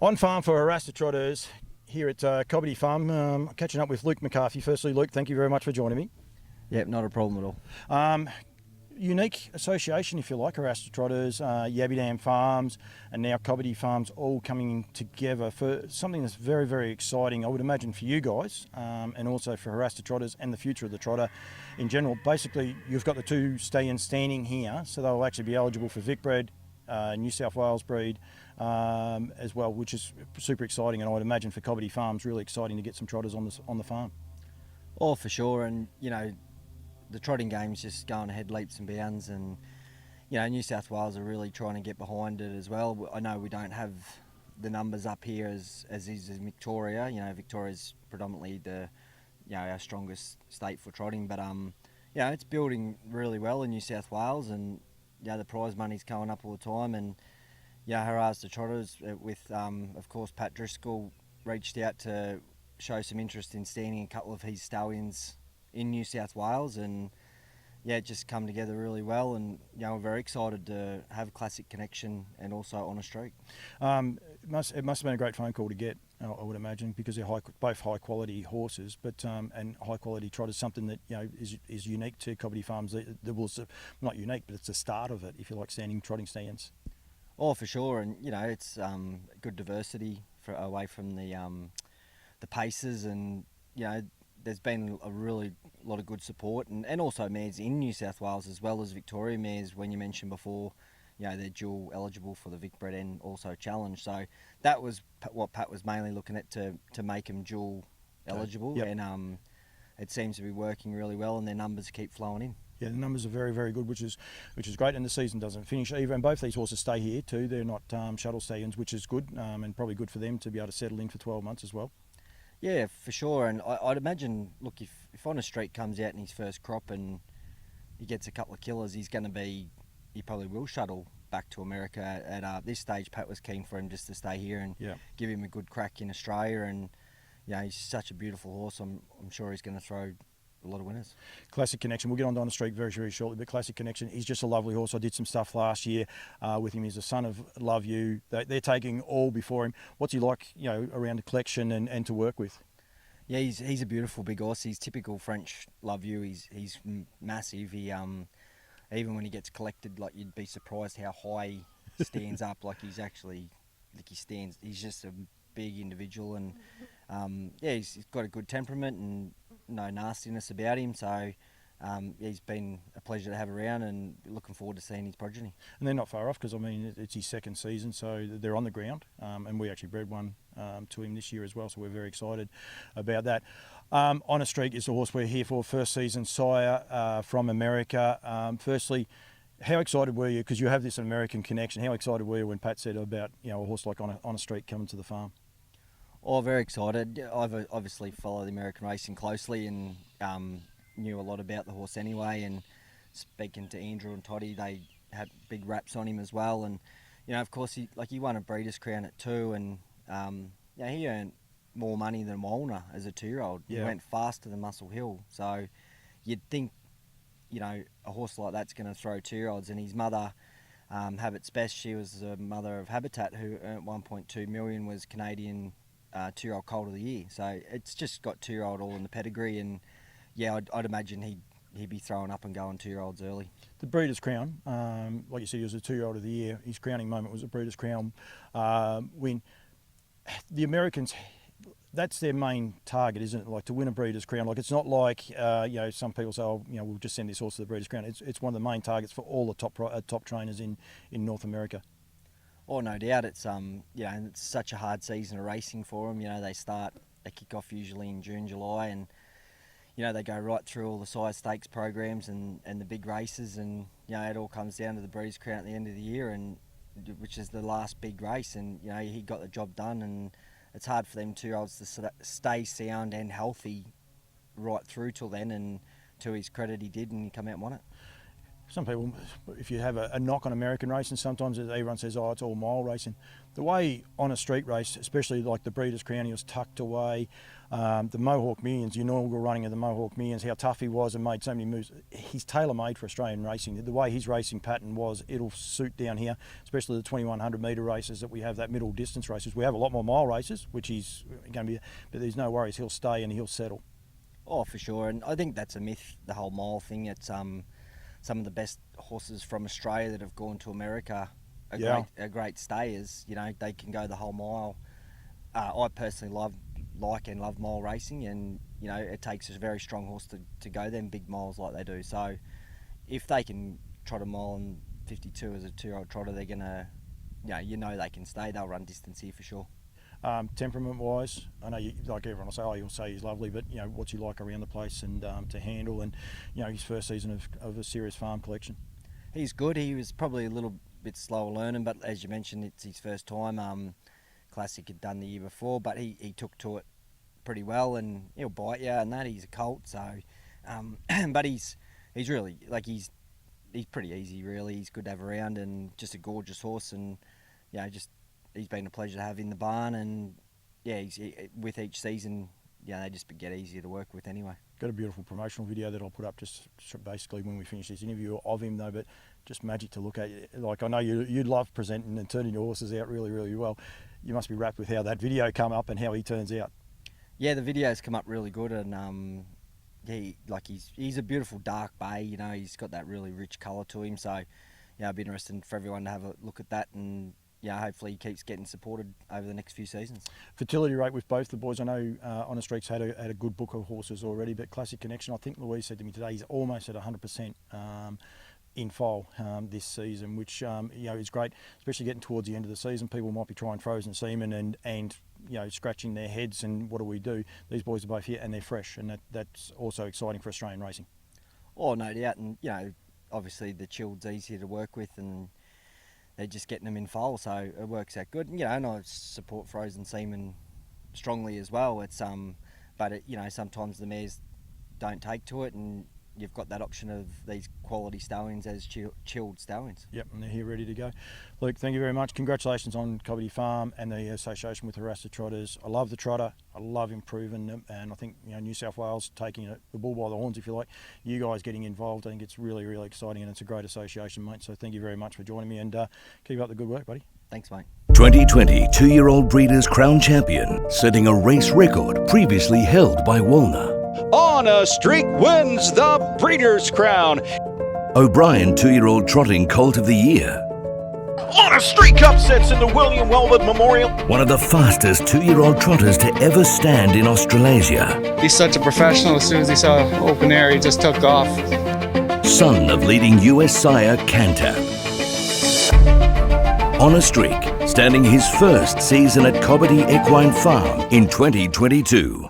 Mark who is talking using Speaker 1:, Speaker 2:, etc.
Speaker 1: On farm for Haras Trotters here at Cobbitty Farm, catching up with Luke McCarthy. Firstly, Luke, thank you very much for joining me.
Speaker 2: Yep, not a problem at all.
Speaker 1: Unique association, if you like, Haras Trotters, Yabbydam Farms, and now Cobbitty Farms all coming together for something that's very, very exciting, I would imagine, for you guys, and also for Haras Trotters and the future of the trotter in general. Basically, you've got the two stallions standing here, so they'll actually be eligible for Vic bred, New South Wales breed as well, which is super exciting, and I would imagine for Cobbitty Farms really exciting to get some trotters on the farm.
Speaker 2: Oh, for sure, and you know, the trotting game's just going ahead leaps and bounds, and you know, New South Wales are really trying to get behind it as well. I know we don't have the numbers up here as is in Victoria. You know, Victoria's predominantly our strongest state for trotting, but it's building really well in New South Wales, and the prize money's going up all the time, and Haras the Trotters with of course Pat Driscoll reached out to show some interest in standing a couple of his stallions in New South Wales, and it just come together really well, and we're very excited to have a classic connection and also on a streak.
Speaker 1: It must have been a great phone call to get, I would imagine, because they're both high quality horses, but and high quality trotters, something that is unique to Cobbitty Farms. That was not unique, but it's the start of it, if you like, trotting stands.
Speaker 2: Oh, for sure, and it's good diversity away from the paces, and there's been a really lot of good support, and also mares in New South Wales as well as Victoria mares. When you mentioned before, they're dual eligible for the Vic bred and also challenge. So that was what Pat was mainly looking at to make them dual eligible,
Speaker 1: yep.
Speaker 2: And it seems to be working really well, and their numbers keep flowing in.
Speaker 1: Yeah, the numbers are very, very good, which is great, and the season doesn't finish either. And both these horses stay here too. They're not shuttle stallions, which is good, and probably good for them to be able to settle in for 12 months as well.
Speaker 2: Yeah, for sure, and I'd imagine, look, if On a Street comes out in his first crop and he gets a couple of killers, he probably will shuttle back to America. At this stage, Pat was keen for him just to stay here and give him a good crack in Australia, and he's such a beautiful horse. I'm sure he's going to throw a lot of winners.
Speaker 1: Classic Connection, we'll get on the streak very, very shortly, but Classic Connection, he's just a lovely horse. I did some stuff last year with him. He's a son of Love You. They're taking all before him. What's he like, around the collection and to work with?
Speaker 2: Yeah, he's a beautiful big horse. He's typical French Love You. He's massive. He even when he gets collected, like, you'd be surprised how high he stands up. He's just a big individual, and he's got a good temperament and no nastiness about him, so he's been a pleasure to have around, and looking forward to seeing his progeny.
Speaker 1: And they're not far off, because I mean it's his second season, so they're on the ground, and we actually bred one to him this year as well, so we're very excited about that. On a Streak is the horse we're here for, first season sire from America. Firstly, how excited were you, because you have this American connection, how excited were you when Pat said about a horse like On a Streak coming to the farm?
Speaker 2: Oh, very excited. I've obviously followed American racing closely, and knew a lot about the horse anyway, and speaking to Andrew and Toddy, they had big raps on him as well, and of course he won a Breeders' Crown at 2, and he earned more money than Walner as a 2-year-old.
Speaker 1: Yeah.
Speaker 2: He went faster than Muscle Hill, so you'd think a horse like that's going to throw 2-year-olds. And his mother, Habit's Best, she was the mother of Habitat, who earned 1.2 million, was Canadian 2-year-old Colt of the Year. So it's just got 2-year-old all in the pedigree, and I'd imagine he'd be throwing up and going 2-year-olds early. The
Speaker 1: Breeders' Crown, like you said, he was a 2-year-old of the year. His crowning moment was a Breeders' Crown win. The Americans, that's their main target, isn't it? Like, to win a Breeders' Crown. Like, it's not like some people say, we'll just send this horse to the Breeders' Crown. It's one of the main targets for all the top trainers in North America.
Speaker 2: Oh, no doubt. It's and it's such a hard season of racing for them. They kick off usually in June, July, and they go right through all the size stakes programs and the big races, and it all comes down to the Breeders' Crown at the end of the year, and which is the last big race, and he got the job done, and it's hard for them 2-year-olds to stay sound and healthy right through till then, and to his credit he did, and he come out and won it.
Speaker 1: some people, if you have a knock on American racing, sometimes everyone says, oh, it's all mile racing. The way on a street race, especially like the Breeders' Crown, he was tucked away. The Mohawk Millions, the inaugural running of the Mohawk Millions, how tough he was and made so many moves. He's tailor-made for Australian racing. The way his racing pattern was, it'll suit down here, especially the 2100 metre races that we have, that middle distance races. We have a lot more mile races, which he's going to be, but there's no worries, he'll stay and he'll settle.
Speaker 2: Oh, for sure, and I think that's a myth, the whole mile thing. It's some of the best horses from Australia that have gone to America are great stayers. You know, they can go the whole mile. I personally love mile racing, and you know, it takes a very strong horse to go them big miles like they do. So if they can trot a mile and 52 as a 2-year-old trotter, they're gonna, you know they can stay. They'll run distance here for sure.
Speaker 1: Temperament-wise, I know like everyone will say, oh, you'll say he's lovely, but you know, what's he like around the place and to handle, and you know, his first season of a serious farm collection.
Speaker 2: He's good. He was probably a little bit slower learning, but as you mentioned, it's his first time. Classic had done the year before, but he took to it pretty well, and he'll bite you and that. He's a colt, so but he's really, like, he's pretty easy really. He's good to have around and just a gorgeous horse, and he's been a pleasure to have in the barn, and with each season, they just get easier to work with anyway.
Speaker 1: Got a beautiful promotional video that I'll put up just basically when we finish this interview of him though, but just magic to look at. Like, I know you love presenting and turning your horses out really, really well. You must be wrapped with how that video come up and how he turns out. Yeah,
Speaker 2: the video's come up really good, and he's a beautiful dark bay. You know, he's got that really rich colour to him. So, it'd be interesting for everyone to have a look at that, and hopefully he keeps getting supported over the next few seasons. Fertility
Speaker 1: rate with both the boys. I know Honest Streak's had a good book of horses already, but Classic Connection, I think Louise said to me today, he's almost at 100% in foal this season, which is great, especially getting towards the end of the season. People might be trying frozen semen and scratching their heads, and what do we do? These boys are both here and they're fresh, and that's also exciting for Australian racing.
Speaker 2: Oh, no doubt, and obviously the chilled's easier to work with, and they're just getting them in foal, so it works out good. And I support frozen semen strongly as well. It's but sometimes the mares don't take to it, and you've got that option of these quality stallions as chilled stallions.
Speaker 1: Yep, and they're here ready to go. Luke, thank you very much. Congratulations on Cobbitty Farm and the association with Haras Trotters. I love the trotter. I love improving them, and I think New South Wales taking the bull by the horns, if you like. You guys getting involved, I think it's really, really exciting, and it's a great association, mate. So thank you very much for joining me, and keep up the good work, buddy.
Speaker 2: Thanks, mate.
Speaker 3: 2020 2-year-old Breeders' Crown Champion, setting a race record previously held by Walner.
Speaker 4: On a Streak wins the Breeders' Crown.
Speaker 3: O'Brien 2-year-old Trotting Colt of the Year.
Speaker 4: On a Streak upsets in the William Welwood Memorial.
Speaker 3: One of the fastest 2-year-old trotters to ever stand in Australasia.
Speaker 5: He's such a professional. As soon as he saw open air, he just took off.
Speaker 3: Son of leading US sire Cantab. On a Streak, standing his first season at Cobbitty Equine Farm in 2022.